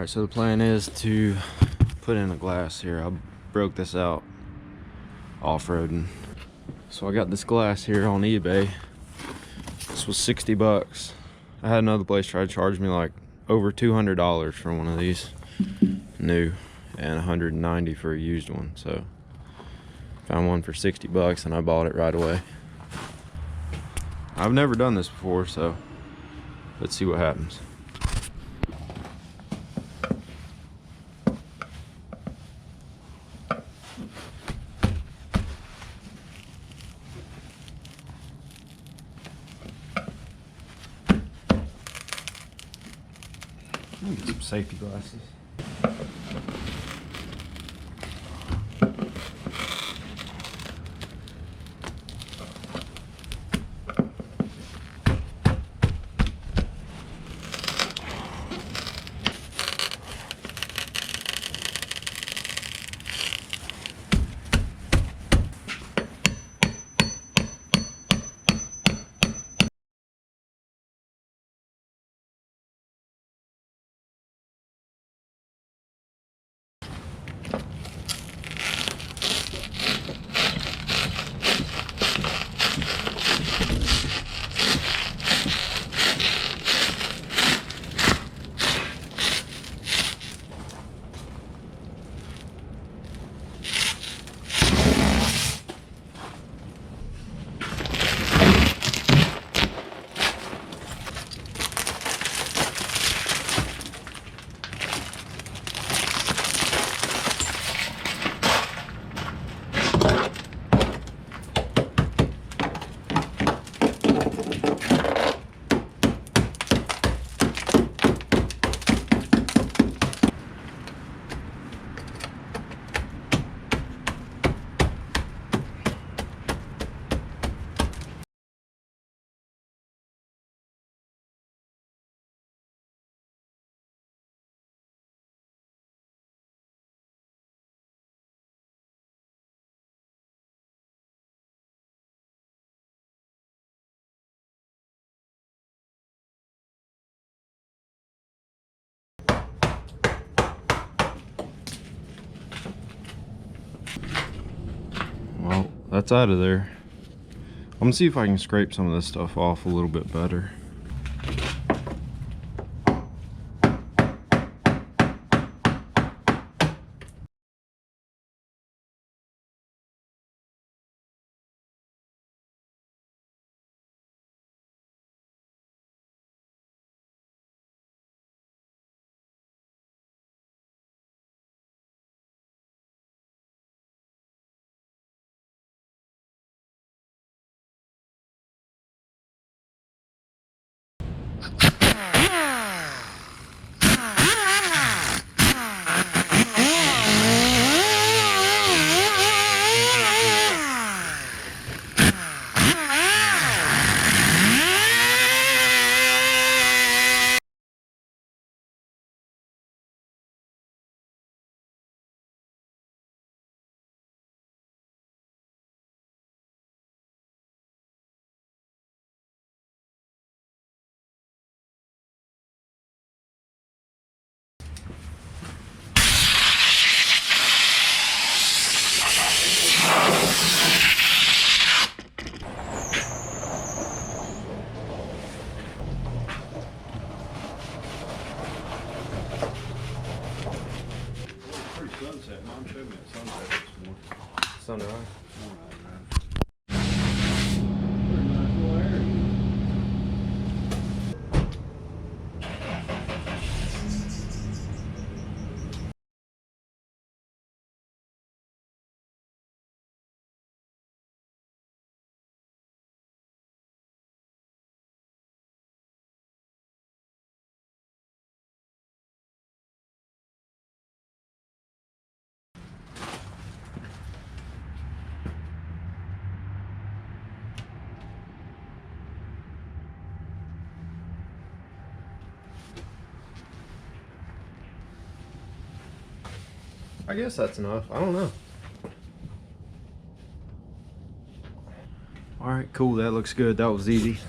Alright, so the plan is to put in a glass here. I broke this out off-roading. So I got this glass here on eBay. This was 60 bucks. I had another place try to charge me like over $200 for one of these new and 190 for a used one. So found one for 60 bucks and I bought it right away. I've never done this before, so let's see what happens. Let me get some safety glasses. Well, that's out of there. I'm gonna see if I can scrape some of this stuff off a little bit better. Sunset. Mom showed me at sunset this morning. Sunrise. I guess that's enough. I don't know. All right, cool. That looks good. That was easy.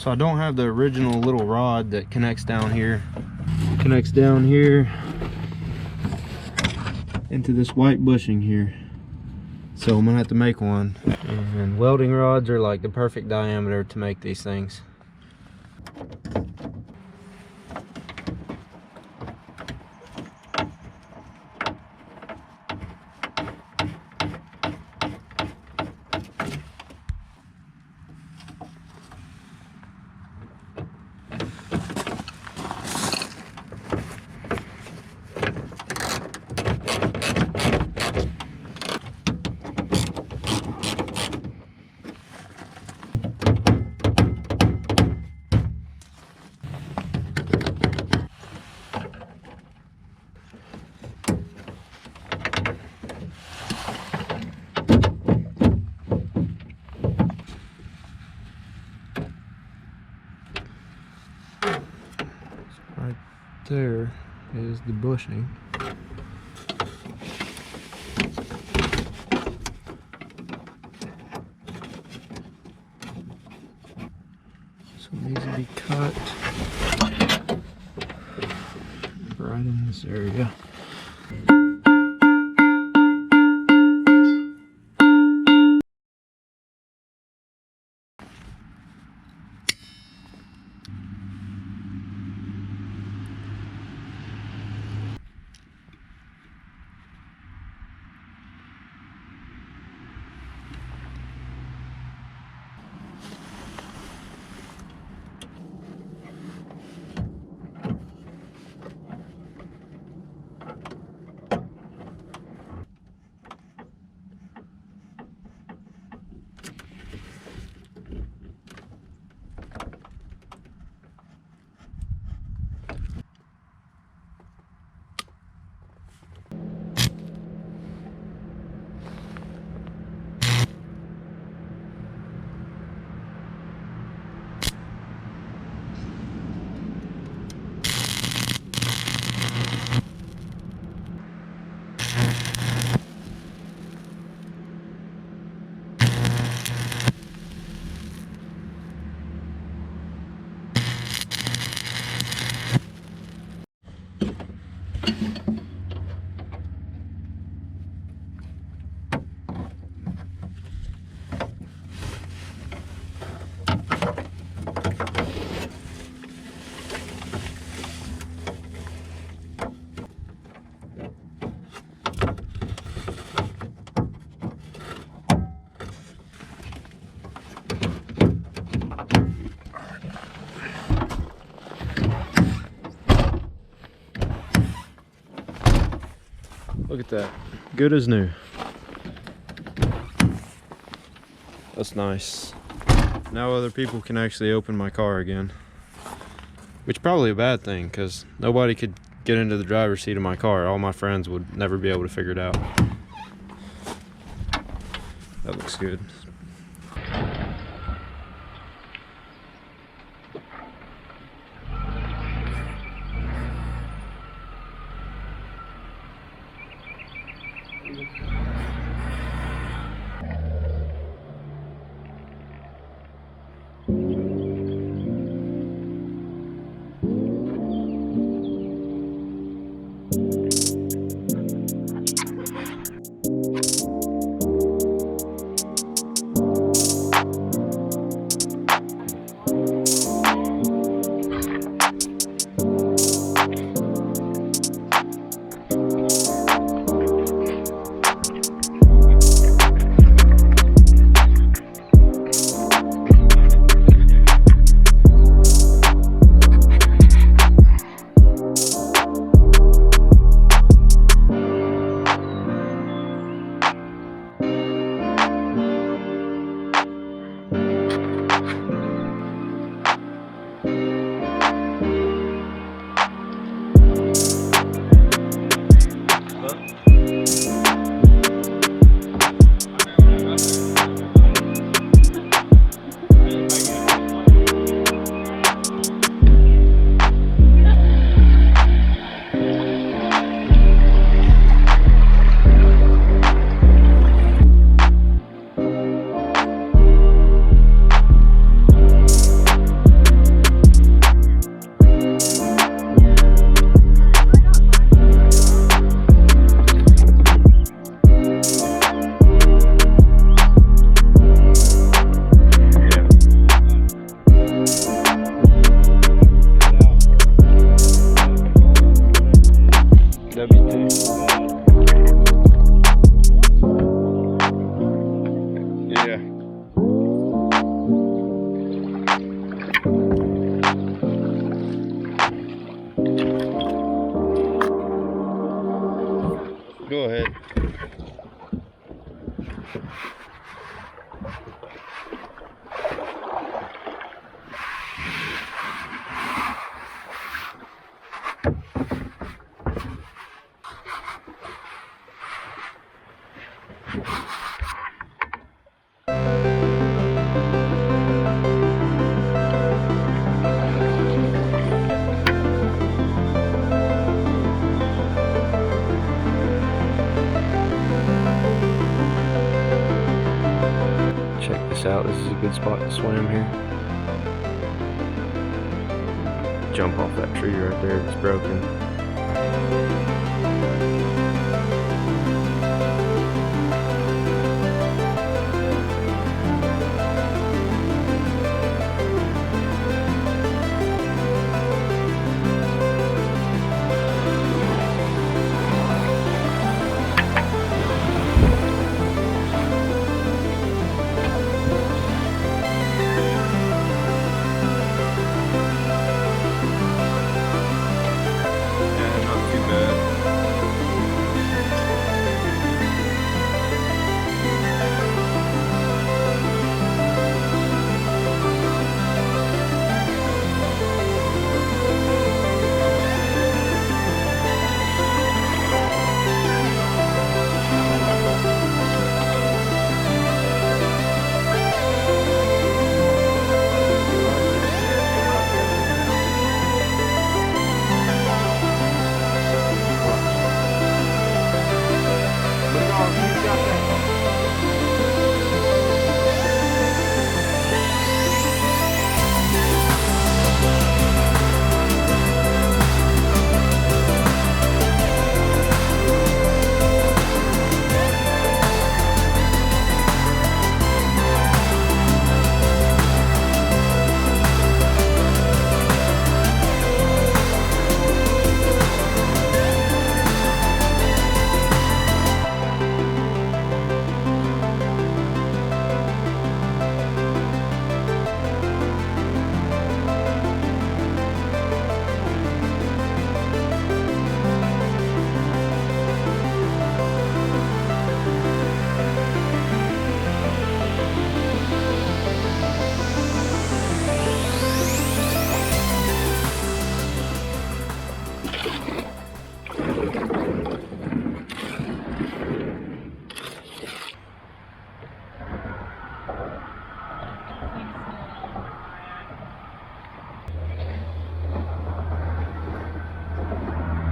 So I don't have the original little rod that connects down here. Connects down here into this white bushing here. So I'm gonna have to make one. And welding rods are like the perfect diameter to make these things. Right there is the bushing. So it needs to be cut right in this area. Look at that, good as new. That's nice. Now other people can actually open my car again. Which is probably a bad thing, because nobody could get into the driver's seat of my car. All my friends would never be able to figure it out. That looks good. Check this out, this is a good spot to swim here. Jump off that tree right there that's broken.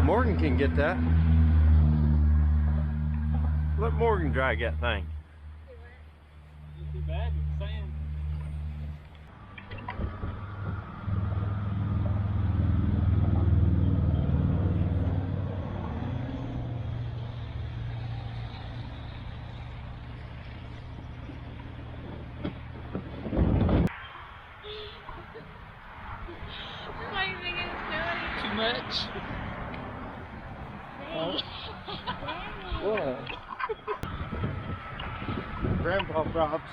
Morgan can get that. Let Morgan drag that thing. Not too bad with the sand. Why do you think it's doing? Too much. What? Grandpa props.